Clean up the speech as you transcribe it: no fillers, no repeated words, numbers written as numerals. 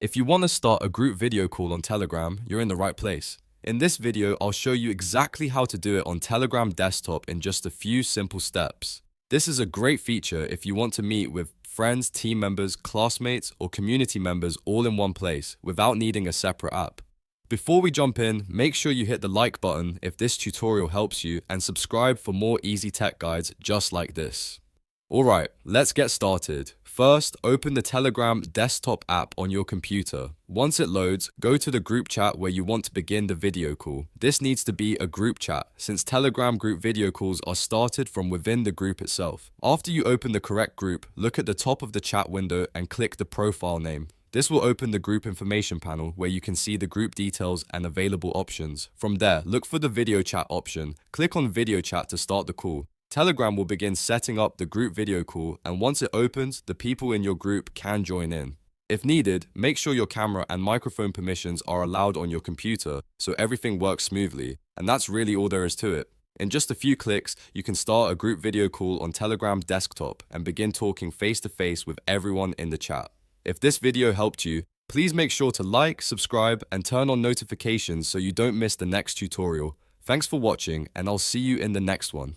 If you want to start a group video call on Telegram, you're in the right place. In this video, I'll show you exactly how to do it on Telegram desktop in just a few simple steps. This is a great feature if you want to meet with friends, team members, classmates, or community members all in one place without needing a separate app. Before we jump in, make sure you hit the like button if this tutorial helps you and subscribe for more easy tech guides just like this. Alright, let's get started. First, open the Telegram desktop app on your computer. Once it loads, go to the group chat where you want to begin the video call. This needs to be a group chat, since Telegram group video calls are started from within the group itself. After you open the correct group, look at the top of the chat window and click the profile name. This will open the group information panel where you can see the group details and available options. From there, look for the video chat option. Click on video chat to start the call. Telegram will begin setting up the group video call, and once it opens, the people in your group can join in. If needed, make sure your camera and microphone permissions are allowed on your computer so everything works smoothly, and that's really all there is to it. In just a few clicks, you can start a group video call on Telegram desktop and begin talking face to face with everyone in the chat. If this video helped you, please make sure to like, subscribe, and turn on notifications so you don't miss the next tutorial. Thanks for watching, and I'll see you in the next one.